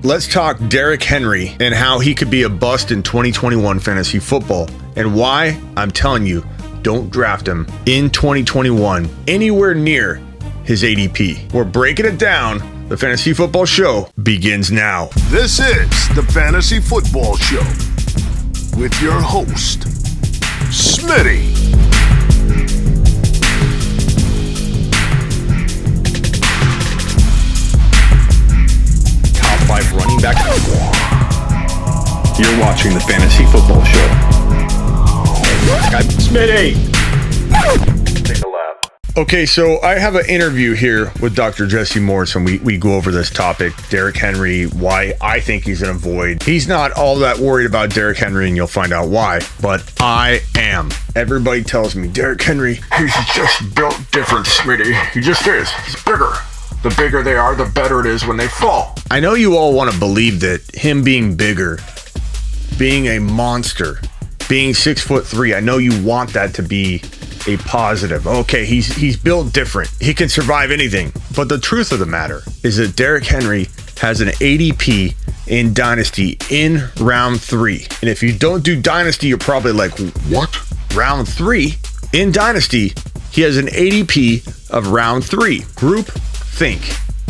Let's talk Derrick Henry and how he could be a bust in 2021 fantasy football and why I'm telling you, don't draft him in 2021 anywhere near his ADP. We're breaking it down. The Fantasy Football Show begins now. This is the Fantasy Football Show with your host, Smitty. Top 5 running back. You're watching the Fantasy Football Show. I'm Smitty. Take a lap. Okay, so I have an interview here with Dr. Jesse Morris, and we go over this topic, Derrick Henry, why I think he's an avoid. He's not all that worried about Derrick Henry, and you'll find out why, but I am. Everybody tells me, Derrick Henry, he's just built different, Smitty. He just is. He's bigger. The bigger they are, the better it is when they fall. I know you all want to believe that him being bigger, being a monster, being 6'3", I know you want that to be a positive. Okay, he's built different. He can survive anything. But the truth of the matter is that Derrick Henry has an ADP in Dynasty in round 3. And if you don't do Dynasty, you're probably like, what? Round 3? In Dynasty, he has an ADP of round 3. Group think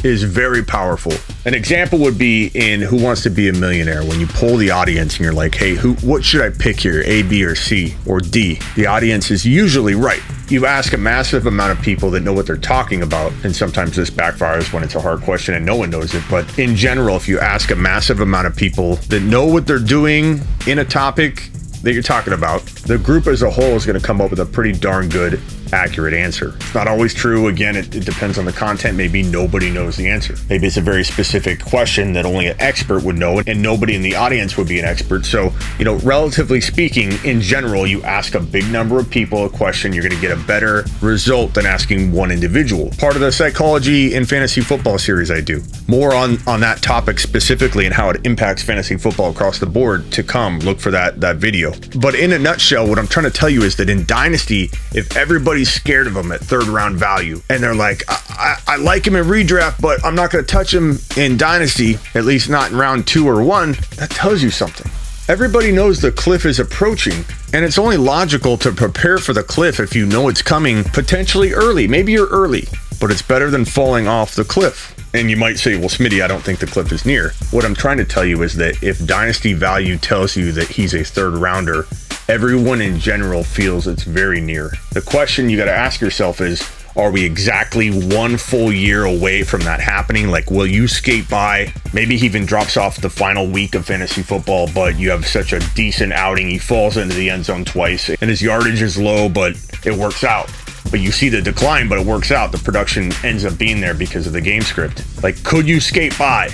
is very powerful. An example would be in Who Wants to Be a Millionaire, when you poll the audience and you're like, hey, what should I pick here, A, B, or C, or D? The audience is usually right. You ask a massive amount of people that know what they're talking about, and sometimes this backfires when it's a hard question and no one knows it, but in general, if you ask a massive amount of people that know what they're doing in a topic that you're talking about, the group as a whole is going to come up with a pretty darn good accurate answer. It's not always true. Again, it depends on the content. Maybe nobody knows the answer. Maybe it's a very specific question that only an expert would know, and nobody in the audience would be an expert. So, relatively speaking, in general, you ask a big number of people a question, you're going to get a better result than asking one individual. Part of the psychology in fantasy football series I do. More on that topic specifically and how it impacts fantasy football across the board to come. Look for that video. But in a nutshell, what I'm trying to tell you is that in Dynasty, if everybody's scared of him at third round value and they're like, I like him in redraft, but I'm not going to touch him in Dynasty, at least not in round 2 or 1, that tells you something. Everybody knows the cliff is approaching, and it's only logical to prepare for the cliff if you know it's coming potentially early. Maybe you're early, but it's better than falling off the cliff. And you might say, well, Smitty, I don't think the cliff is near. What I'm trying to tell you is that if Dynasty value tells you that he's a third rounder, everyone in general feels it's very near. The question you got to ask yourself is, are we exactly 1 full year away from that happening? Like, will you skate by? Maybe he even drops off the final week of fantasy football, but you have such a decent outing. He falls into the end zone twice, and his yardage is low, but it works out. But you see the decline, but it works out. The production ends up being there because of the game script. Like, could you skate by?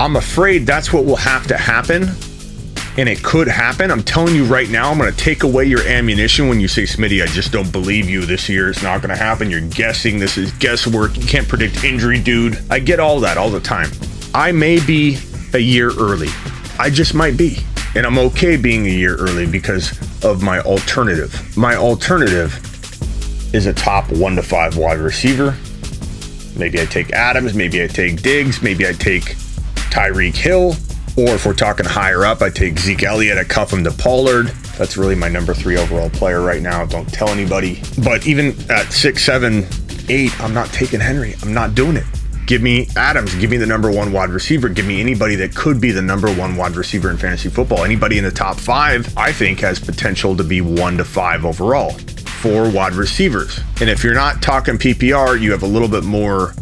I'm afraid that's what will have to happen. And it could happen. I'm telling you right now, I'm going to take away your ammunition when you say, Smitty, I just don't believe you this year. It's not going to happen. You're guessing. This is guesswork. You can't predict injury, dude. I get all that all the time. I may be a year early. I just might be. And I'm okay being a year early because of my alternative. My alternative is a top 1 to 5 wide receiver. Maybe I take Adams. Maybe I take Diggs. Maybe I take Tyreek Hill. Or if we're talking higher up, I take Zeke Elliott, I cuff him to Pollard. That's really my number 3 overall player right now. Don't tell anybody. But even at 6, 7, 8, I'm not taking Henry. I'm not doing it. Give me Adams. Give me the number 1 wide receiver. Give me anybody that could be the number 1 wide receiver in fantasy football. Anybody in the top 5, I think, has potential to be 1 to 5 overall. 4 wide receivers. And if you're not talking PPR, you have a little bit more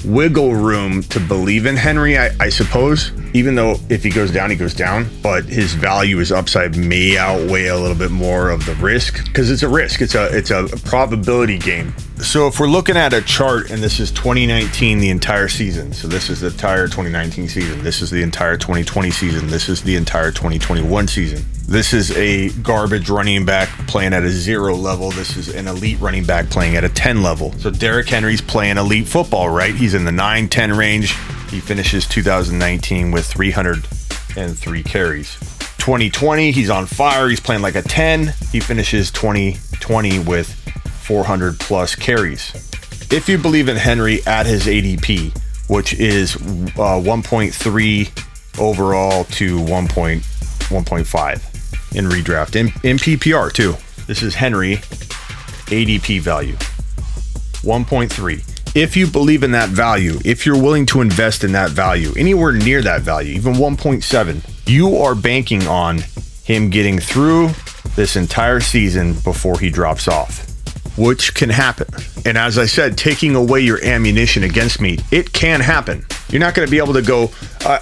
wiggle room to believe in Henry, I suppose, even though if he goes down, he goes down, but his value, his upside may outweigh a little bit more of the risk, because it's a risk. It's a probability game. So if we're looking at a chart, and this is 2019, the entire season. So this is the entire 2019 season. This is the entire 2020 season. This is the entire 2021 season. This is a garbage running back playing at a 0 level. This is an elite running back playing at a 10 level. So Derrick Henry's playing elite football, right? He's in the 9-10 range. He finishes 2019 with 303 carries. 2020, he's on fire. He's playing like a 10. He finishes 2020 with 400 plus carries. If you believe in Henry at his ADP, which is 1.3 overall to 1.5 in redraft. In PPR too. This is Henry ADP value. 1.3. If you believe in that value, if you're willing to invest in that value, anywhere near that value, even 1.7, you are banking on him getting through this entire season before he drops off, which can happen. And as I said, taking away your ammunition against me, it can happen. You're not going to be able to go,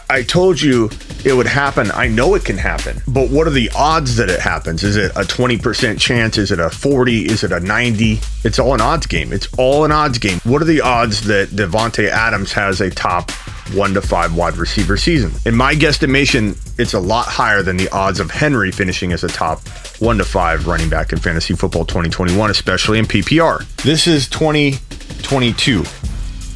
I told you it would happen. I know it can happen. But what are the odds that it happens? Is it a 20% chance? Is it a 40? Is it a 90? It's all an odds game. It's all an odds game. What are the odds that Devontae Adams has a top 1 to 5 wide receiver season? In my guesstimation, it's a lot higher than the odds of Henry finishing as a top 1 to 5 running back in fantasy football 2021, especially in PPR. This is 2022.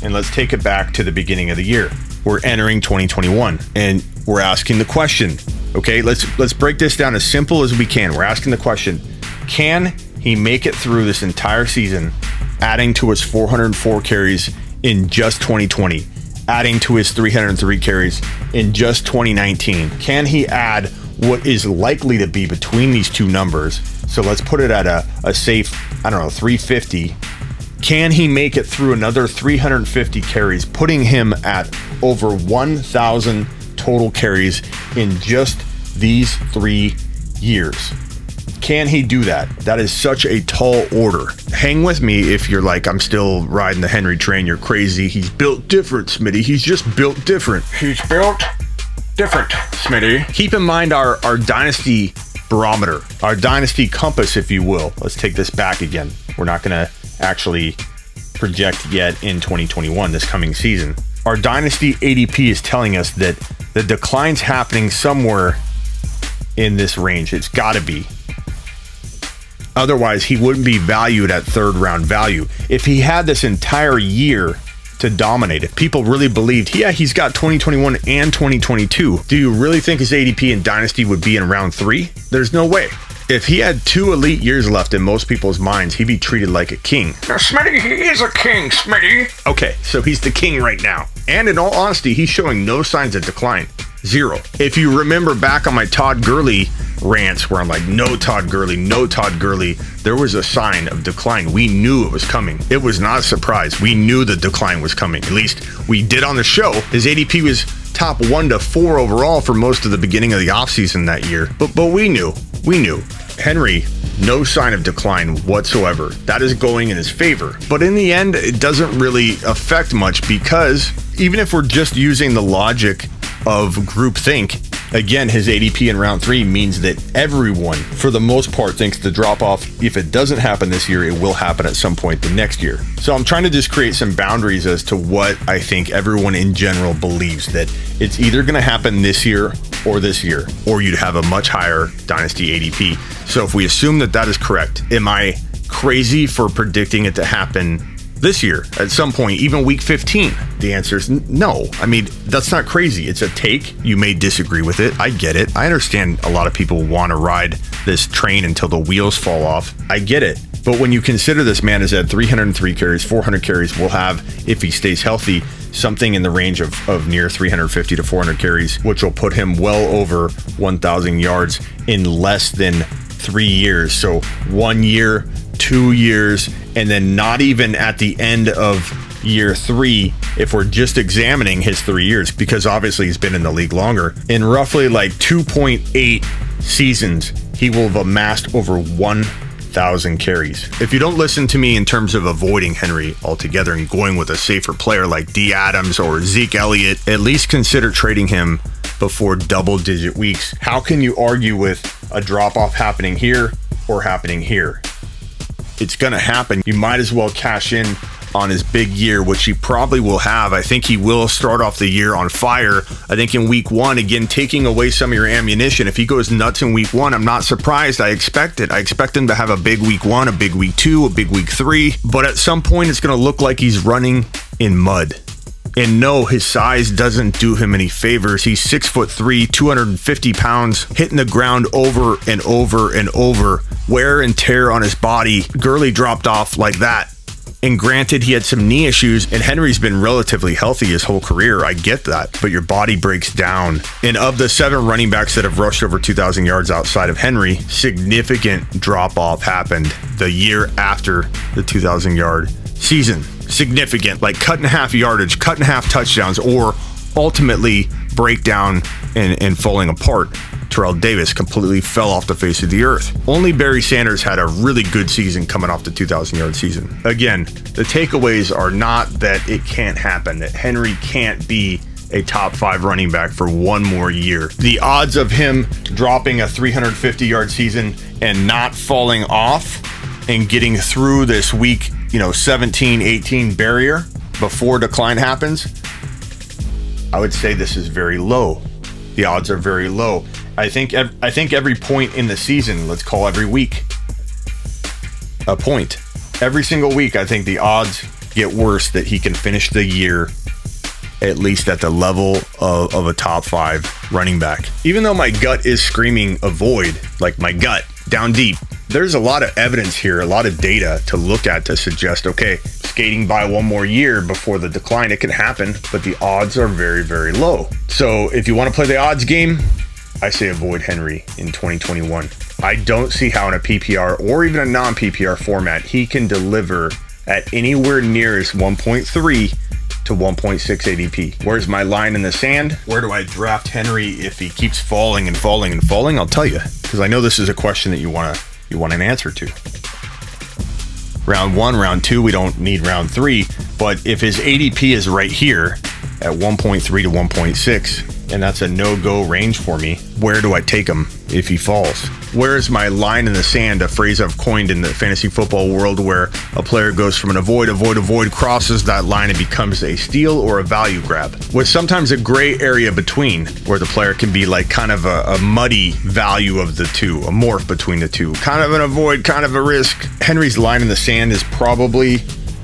And let's take it back to the beginning of the year. We're entering 2021 and we're asking the question, okay, let's break this down as simple as we can. We're asking the question, can he make it through this entire season, adding to his 404 carries in just 2020, adding to his 303 carries in just 2019? Can he add what is likely to be between these two numbers? So let's put it at a safe, 350. Can he make it through another 350 carries, putting him at over 1,000 total carries in just these 3 years? Can he do that? That is such a tall order. Hang with me if you're like, I'm still riding the Henry train. You're crazy. He's built different, Smitty. He's just built different. He's built different, Smitty. Keep in mind our dynasty barometer, our dynasty compass, if you will. Let's take this back again. We're not going to actually project yet in 2021, this coming season. Our dynasty ADP is telling us that the decline's happening somewhere in this range. It's got to be. Otherwise, he wouldn't be valued at third round value. If he had this entire year to dominate, if people really believed, yeah, he's got 2021 and 2022, do you really think his ADP in dynasty would be in round 3? There's no way. If he had 2 elite years left in most people's minds, he'd be treated like a king. Now, Smitty, he is a king, Smitty. Okay, so he's the king right now. And in all honesty, he's showing no signs of decline. 0. If you remember back on my Todd Gurley rants where I'm like, no Todd Gurley, there was a sign of decline. We knew it was coming. It was not a surprise. We knew the decline was coming. At least we did on the show. His ADP was top 1 to 4 overall for most of the beginning of the offseason that year. But we knew. Henry, no sign of decline whatsoever. That is going in his favor. But in the end, it doesn't really affect much because even if we're just using the logic of groupthink, again, his ADP in round 3 means that everyone, for the most part, thinks the drop-off, if it doesn't happen this year, it will happen at some point the next year. So I'm trying to just create some boundaries as to what I think everyone in general believes, that it's either going to happen this year, or you'd have a much higher dynasty ADP. So if we assume that that is correct, am I crazy for predicting it to happen this year at some point, even week 15? The answer is no. I mean, that's not crazy. It's a take. You may disagree with it. I get it. I understand a lot of people want to ride this train until the wheels fall off. I get it. But when you consider this man has had 303 carries, 400 carries, will have, if he stays healthy, something in the range of near 350 to 400 carries, which will put him well over 1,000 yards in less than 3 years. So 1 year, 2 years, and then not even at the end of year 3, if we're just examining his 3 years, because obviously he's been in the league longer. In roughly like 2.8 seasons, he will have amassed over 1,000 carries. If you don't listen to me in terms of avoiding Henry altogether and going with a safer player like D. Adams or Zeke Elliott, at least consider trading him before double-digit weeks. How can you argue with a drop-off happening here or happening here? It's going to happen. You might as well cash in on his big year, which he probably will have. I think he will start off the year on fire. I think in week 1, again, taking away some of your ammunition. If he goes nuts in week 1, I'm not surprised. I expect it. I expect him to have a big week 1, a big week 2, a big week 3. But at some point, it's going to look like he's running in mud. And no, his size doesn't do him any favors. He's 6'3", 250 pounds, hitting the ground over and over and over. Wear and tear on his body. Gurley dropped off like that. And granted, he had some knee issues, and Henry's been relatively healthy his whole career. I get that, but your body breaks down. And of the 7 running backs that have rushed over 2,000 yards outside of Henry, significant drop-off happened the year after the 2,000-yard season. Significant, like cut in half yardage, cut in half touchdowns, or ultimately breakdown and falling apart. Terrell Davis completely fell off the face of the earth. Only Barry Sanders had a really good season coming off the 2,000-yard season. Again, the takeaways are not that it can't happen, that Henry can't be a top 5 running back for one more year. The odds of him dropping a 350-yard season and not falling off and getting through this week, 17, 18 barrier before decline happens, I would say this is very low. The odds are very low. I think every point in the season, let's call every week a point. Every single week, I think the odds get worse that he can finish the year at least at the level of a top 5 running back. Even though my gut is screaming avoid, like my gut down deep, there's a lot of evidence here, a lot of data to look at to suggest, okay, skating by one more year before the decline, it can happen, but the odds are very, very low. So if you want to play the odds game, I say avoid Henry in 2021. I don't see how in a PPR or even a non-PPR format he can deliver at anywhere near his 1.3 to 1.6 ADP. Where's my line in the sand? Where do I draft Henry if he keeps falling and falling and falling? I'll tell you, because I know this is a question that you want an answer to. Round 1, round 2, we don't need round 3, but if his ADP is right here at 1.3 to 1.6, and that's a no-go range for me, where do I take him if he falls? Where is my line in the sand, a phrase I've coined in the fantasy football world, where a player goes from an avoid, crosses that line and becomes a steal or a value grab, with sometimes a gray area between, where the player can be like kind of a muddy value of the two, a morph between the two, kind of an avoid, kind of a risk. Henry's line in the sand is probably,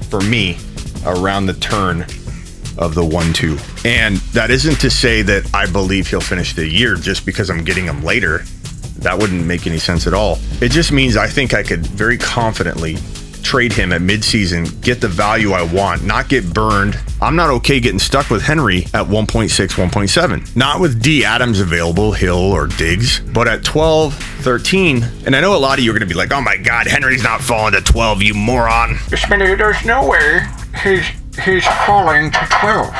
for me, around the turn of the 1-2. And that isn't to say that I believe he'll finish the year just because I'm getting him later. That wouldn't make any sense at all. It just means I think I could very confidently trade him at midseason, get the value I want, not get burned. I'm not okay getting stuck with Henry at 1.6, 1.7. Not with D Adams available, Hill or Diggs, but at 12, 13. And I know a lot of you are going to be like, oh my God, Henry's not falling to 12, you moron. Smitty, there's no way he's falling to 12.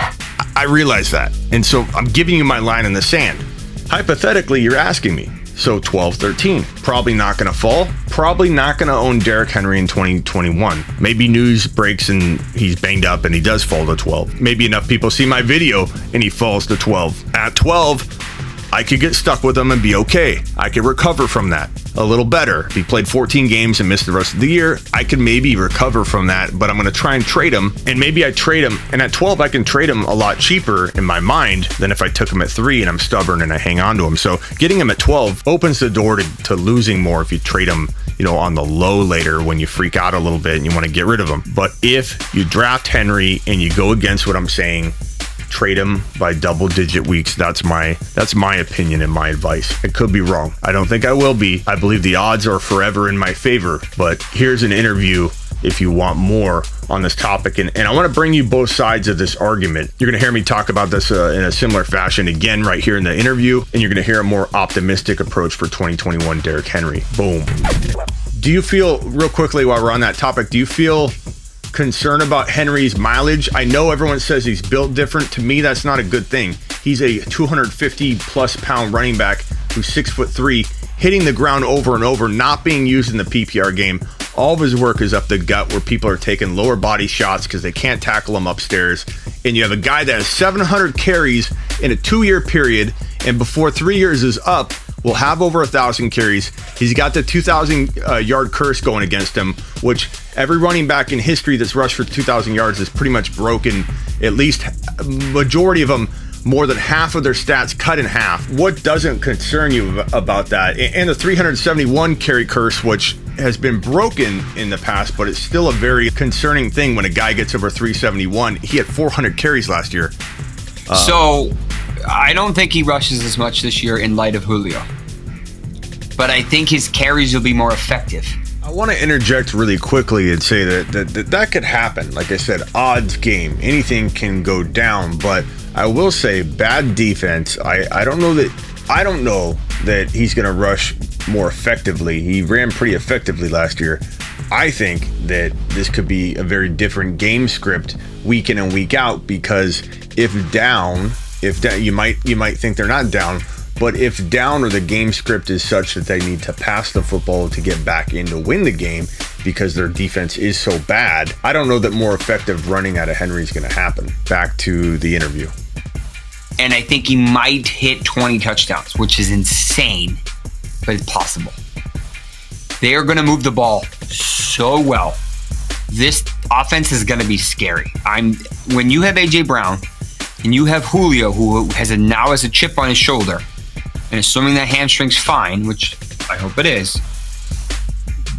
I realize that. And so I'm giving you my line in the sand. Hypothetically, you're asking me. So 12, 13, probably not going to fall. Probably not going to own Derrick Henry in 2021. Maybe news breaks and he's banged up and he does fall to 12. Maybe enough people see my video and he falls to 12. At 12, I could get stuck with him and be okay. I could recover from that a little better. If he played 14 games and missed the rest of the year, I could maybe recover from that, but I'm going to try and trade him. And maybe I trade him. And at 12, I can trade him a lot cheaper in my mind than if I took him at 3 and I'm stubborn and I hang on to him. So getting him at 12 opens the door to losing more if you trade him, on the low later when you freak out a little bit and you want to get rid of him. But if you draft Henry and you go against what I'm saying, trade him by double-digit weeks. That's my opinion and my advice. I could be wrong. I don't think I will be. I believe the odds are forever in my favor. But here's an interview if you want more on this topic. And I want to bring you both sides of this argument. You're going to hear me talk about this in a similar fashion again right here in the interview. And you're going to hear a more optimistic approach for 2021 Derrick Henry. Boom. Do you feel, real quickly while we're on that topic, do you feel concern about Henry's mileage? I know everyone says he's built different. To me, that's not a good thing. He's a 250 plus pound running back who's 6'3", hitting the ground over and over, not being used in the PPR game. All of his work is up the gut where people are taking lower body shots because they can't tackle him upstairs. And you have a guy that has 700 carries in a 2-year period, and before 3 years is up, will have over 1,000 carries. He's got the 2,000 yard curse going against him, which every running back in history that's rushed for 2,000 yards is pretty much broken. At least majority of them, more than half of their stats cut in half. What doesn't concern you about that? And the 371 carry curse, which has been broken in the past, but it's still a very concerning thing when a guy gets over 371. He had 400 carries last year. So I don't think he rushes as much this year in light of Julio, but I think his carries will be more effective. I want to interject really quickly and say that could happen. Like I said, odds game. Anything can go down, but I will say bad defense. I don't know that he's going to rush more effectively. He ran pretty effectively last year. I think that this could be a very different game script week in and week out, because if down, you might think they're not down, but if down or the game script is such that they need to pass the football to get back in to win the game because their defense is so bad, I don't know that more effective running out of Henry is going to happen. Back to the interview. And I think he might hit 20 touchdowns, which is insane, but it's possible. They are going to move the ball so well. This offense is going to be scary. When you have A.J. Brown and you have Julio, who now has a chip on his shoulder, and assuming that hamstring's fine, which I hope it is,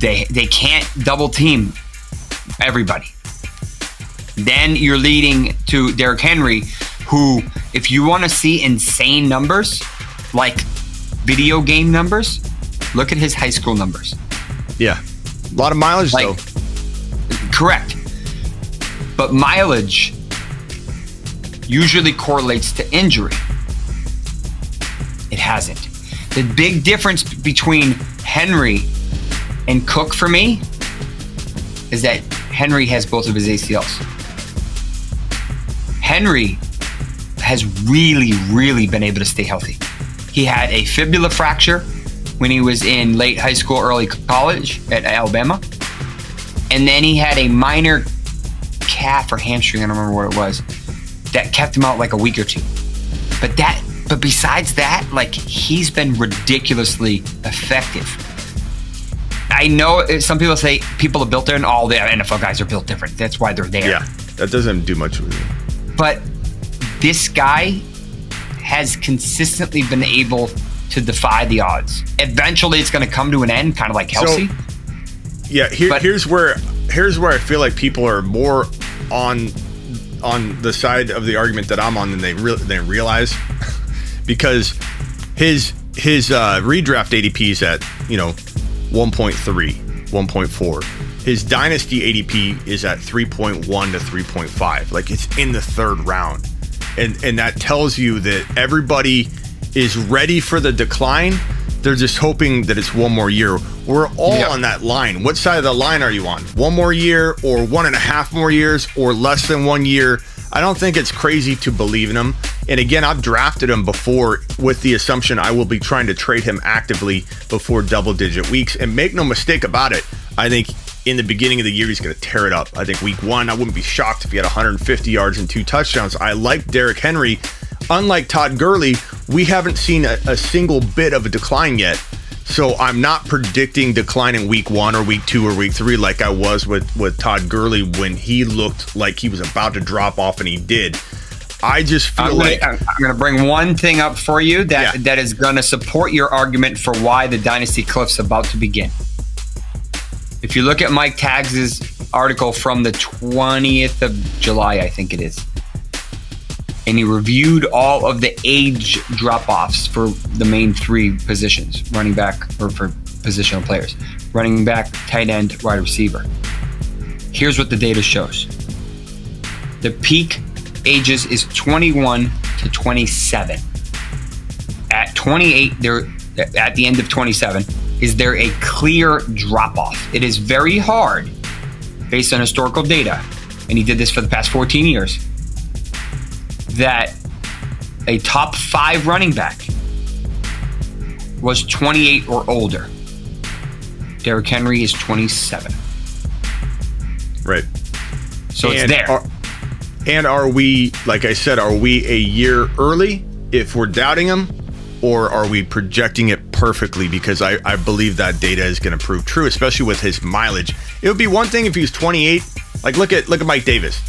they can't double team everybody. Then you're leading to Derrick Henry, who, if you want to see insane numbers, like video game numbers, look at his high school numbers. Yeah. A lot of mileage, though. Correct. But mileage usually correlates to injury. It hasn't. The big difference between Henry and Cook for me is that Henry has both of his ACLs. Henry has really, really been able to stay healthy. He had a fibula fracture when he was in late high school, early college at Alabama. And then he had a minor calf or hamstring, I don't remember what it was, that kept him out like a week or two. But besides that, like, he's been ridiculously effective. I know some people say people are built there, and all the NFL guys are built different. That's why they're there. Yeah, that doesn't do much with you. But this guy has consistently been able to defy the odds. Eventually, it's going to come to an end, kind of like Kelsey. So, yeah, here's where I feel like people are more on the side of the argument that I'm on than they realize, because his redraft ADP is at 1.3, 1.4. His dynasty ADP is at 3.1 to 3.5. Like, it's in the third round, and that tells you that everybody is ready for the decline. They're just hoping that it's one more year. We're all on that line. What side of the line are you on? One more year, or 1.5 more years, or less than 1 year? I don't think it's crazy to believe in him. And again, I've drafted him before with the assumption I will be trying to trade him actively before double-digit weeks. And make no mistake about it, I think in the beginning of the year, he's going to tear it up. I think week 1, I wouldn't be shocked if he had 150 yards and 2 touchdowns. I like Derrick Henry. Unlike Todd Gurley, we haven't seen a single bit of a decline yet. So I'm not predicting decline in week 1 or week 2 or week 3 like I was with Todd Gurley when he looked like he was about to drop off, and he did. I just feel I'm going to bring one thing up for you that is going to support your argument for why the Dynasty Cliff's about to begin. If you look at Mike Taggs's article from the 20th of July, I think it is, and he reviewed all of the age drop-offs for the main 3 positions, running back, or for positional players, running back, tight end, wide receiver. Here's what the data shows. The peak ages is 21 to 27. At 28, at the end of 27, is there a clear drop-off? It is very hard, based on historical data, and he did this for the past 14 years, that a top 5 running back was 28 or older. Derrick Henry is 27. Right. So it's there. And are we, like I said, are we a year early if we're doubting him, or are we projecting it perfectly? Because I believe that data is going to prove true, especially with his mileage. It would be one thing if he was 28. Like, look at Mike Davis.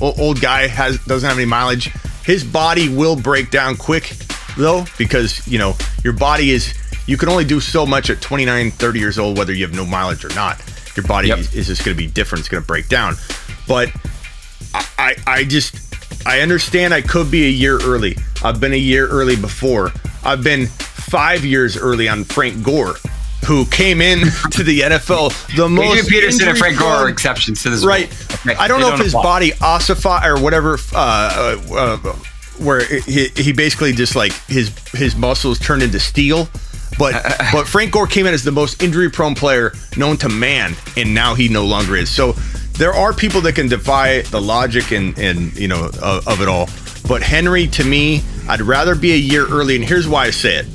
Old guy doesn't have any mileage. His body will break down quick, though, because your body you can only do so much at 29, 30 years old, whether you have no mileage or not. Your body is just going to be different. It's going to break down. But I understand I could be a year early. I've been a year early before. I've been 5 years early on Frank Gore. who came in to the NFL the most. Adrian Peterson and Frank Gore are exceptions to this. Right. Okay. I don't know if his body ossified or whatever, where he basically just like his muscles turned into steel. But Frank Gore came in as the most injury-prone player known to man, and now he no longer is. So there are people that can defy the logic and of it all. But Henry, to me, I'd rather be a year early, and here's why I say it.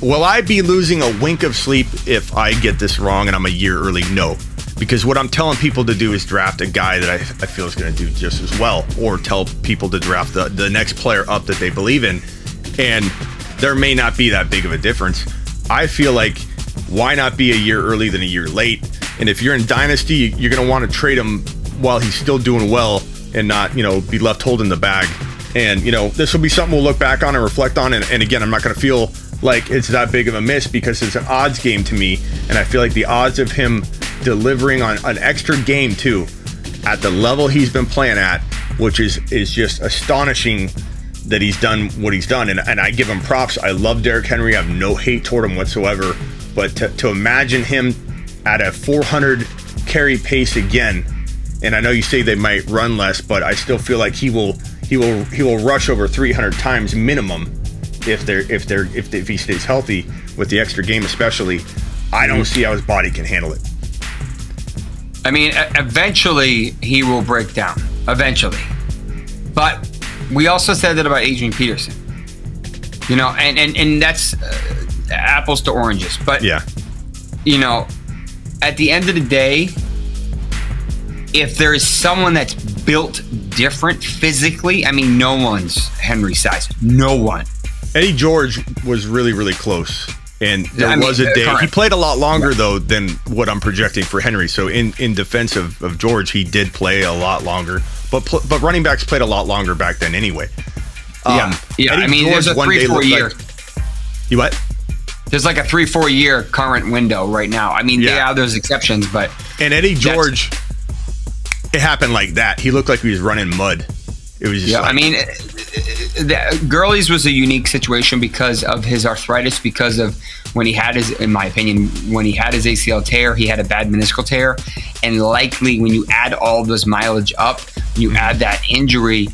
Will I be losing a wink of sleep if I get this wrong and I'm a year early? No. Because what I'm telling people to do is draft a guy that I feel is going to do just as well, or tell people to draft the next player up that they believe in. And there may not be that big of a difference. I feel like, why not be a year early than a year late? And if you're in Dynasty, you're going to want to trade him while he's still doing well and not, be left holding the bag. And, this will be something we'll look back on and reflect on. And again, I'm not going to feel like it's that big of a miss because it's an odds game to me. And I feel like the odds of him delivering on an extra game, too, at the level he's been playing at, which is just astonishing that he's done what he's done, and I give him props. I love Derrick Henry. I have no hate toward him whatsoever. But to imagine him at a 400 carry pace again, and I know you say they might run less, but I still feel like he will rush over 300 times minimum if he stays healthy with the extra game, especially. I don't see how his body can handle it. I mean, eventually he will break down. Eventually, but. We also said that about Adrian Peterson, and that's apples to oranges. But, yeah, at the end of the day, if there is someone that's built different physically, I mean, no one's Henry size. No one. Eddie George was really, really close. And there was a day. Correct. He played a lot longer, though, than what I'm projecting for Henry. So in defense of George, he did play a lot longer. But running backs played a lot longer back then anyway. Yeah. I mean, George there's a 3-4 year. You what? There's like a 3-4 year current window right now. I mean, there's exceptions, but. And Eddie George, it happened like that. He looked like he was running mud. It was just I mean, Gurley's was a unique situation because of his arthritis, because of when he had his ACL tear, he had a bad meniscal tear. And likely when you add all those mileage up, you add that injury,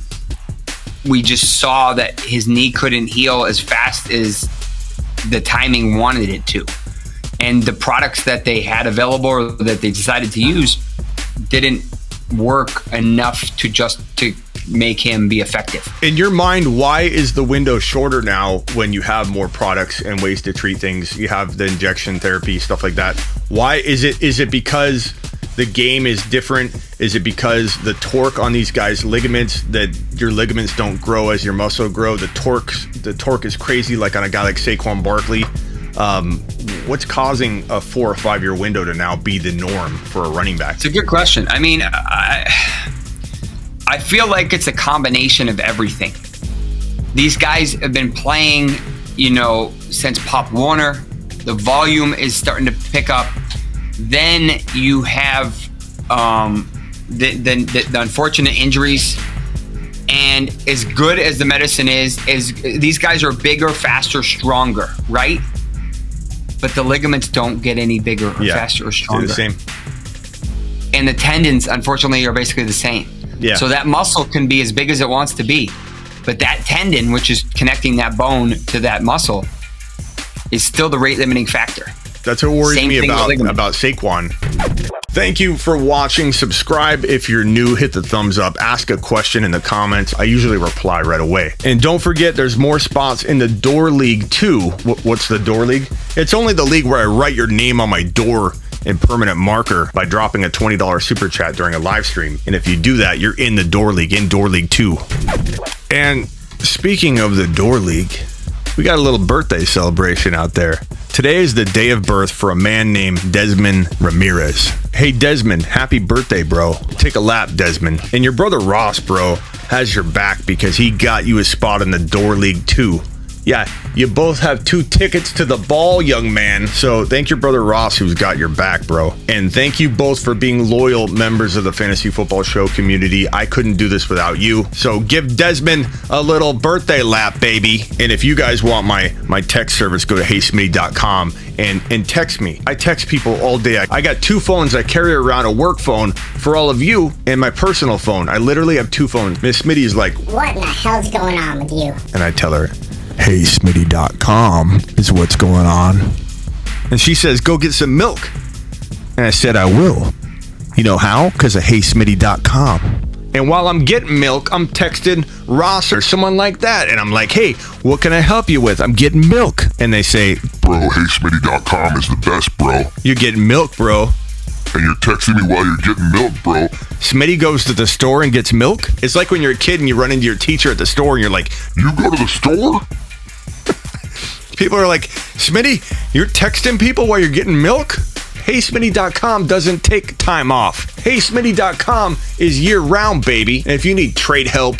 we just saw that his knee couldn't heal as fast as the timing wanted it to. And the products that they had available or that they decided to use didn't work enough to make him be effective. In your mind, why is the window shorter now when you have more products and ways to treat things? You have the injection therapy, stuff like that. Why is it? Is it because the game is different? Is it because the torque on these guys' ligaments, that your ligaments don't grow as your muscle grow? The torque is crazy, like on a guy like Saquon Barkley. What's causing a 4 or 5 year window to now be the norm for a running back? It's a good question. I mean, I feel like it's a combination of everything. These guys have been playing, since Pop Warner. The volume is starting to pick up. Then you have the unfortunate injuries. And as good as the medicine is these guys are bigger, faster, stronger, right? But the ligaments don't get any bigger or faster or stronger. They're the same. And the tendons, unfortunately, are basically the same. Yeah. So that muscle can be as big as it wants to be. But that tendon, which is connecting that bone to that muscle, is still the rate limiting factor. That's what worries me about Saquon. Thank you for watching. Subscribe if you're new. Hit the thumbs up. Ask a question in the comments. I usually reply right away. And don't forget, there's more spots in the Door League too. What's the Door League? It's only the league where I write your name on my door in permanent marker by dropping a $20 super chat during a live stream. And if you do that, you're in the Door League, in Door League 2. And speaking of the Door League, we got a little birthday celebration out there. Today is the day of birth for a man named Desmond Ramirez. Hey, Desmond, happy birthday, bro. Take a lap, Desmond. And your brother Ross, bro, has your back because he got you a spot in the Door League 2. Yeah, you both have 2 tickets to the ball, young man. So thank your brother Ross, who's got your back, bro. And thank you both for being loyal members of the Fantasy Football Show community. I couldn't do this without you. So give Desmond a little birthday lap, baby. And if you guys want my text service, go to heysmitty.com and text me. I text people all day. I got 2 phones. I carry around a work phone for all of you and my personal phone. I literally have 2 phones. Miss Smitty is like, what in the hell's going on with you? and I tell her, heysmitty.com is what's going on. And she says, go get some milk. And I said, I will. You know how? Because of heysmitty.com. And while I'm getting milk, I'm texting Ross or someone like that. And I'm like, hey, what can I help you with? I'm getting milk. And they say, bro, heysmitty.com is the best, bro. You're getting milk, bro. And you're texting me while you're getting milk, bro. Smitty goes to the store and gets milk. It's like when you're a kid and you run into your teacher at the store and you're like, you go to the store? People are like, Smitty, you're texting people while you're getting milk? HeySmitty.com doesn't take time off. HeySmitty.com is year-round, baby. And if you need trade help,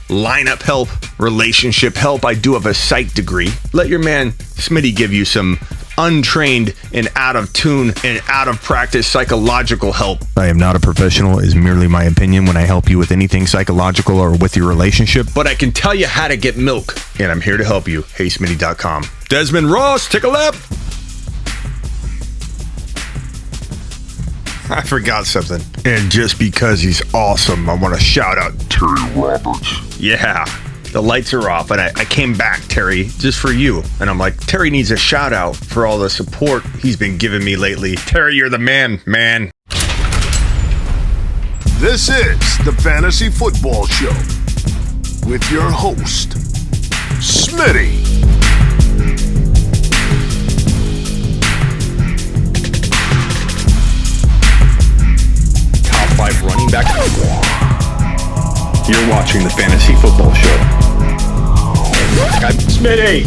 lineup help, relationship help, I do have a psych degree. Let your man Smitty give you some untrained and out of tune and out of practice psychological help. I am not a professional, is merely my opinion when I help you with anything psychological or with your relationship, but I can tell you how to get milk, and I'm here to help you. HeySmitty.com. Desmond Ross, take a lap. I forgot something. And just because he's awesome, I want to shout out Terry Roberts. Yeah. The lights are off, and I came back, Terry, just for you. And I'm like, Terry needs a shout out for all the support he's been giving me lately. Terry, you're the man. This is the Fantasy Football Show with your host, Smitty. Top 5 running back. You're watching the Fantasy Football Show. I'm Smitty.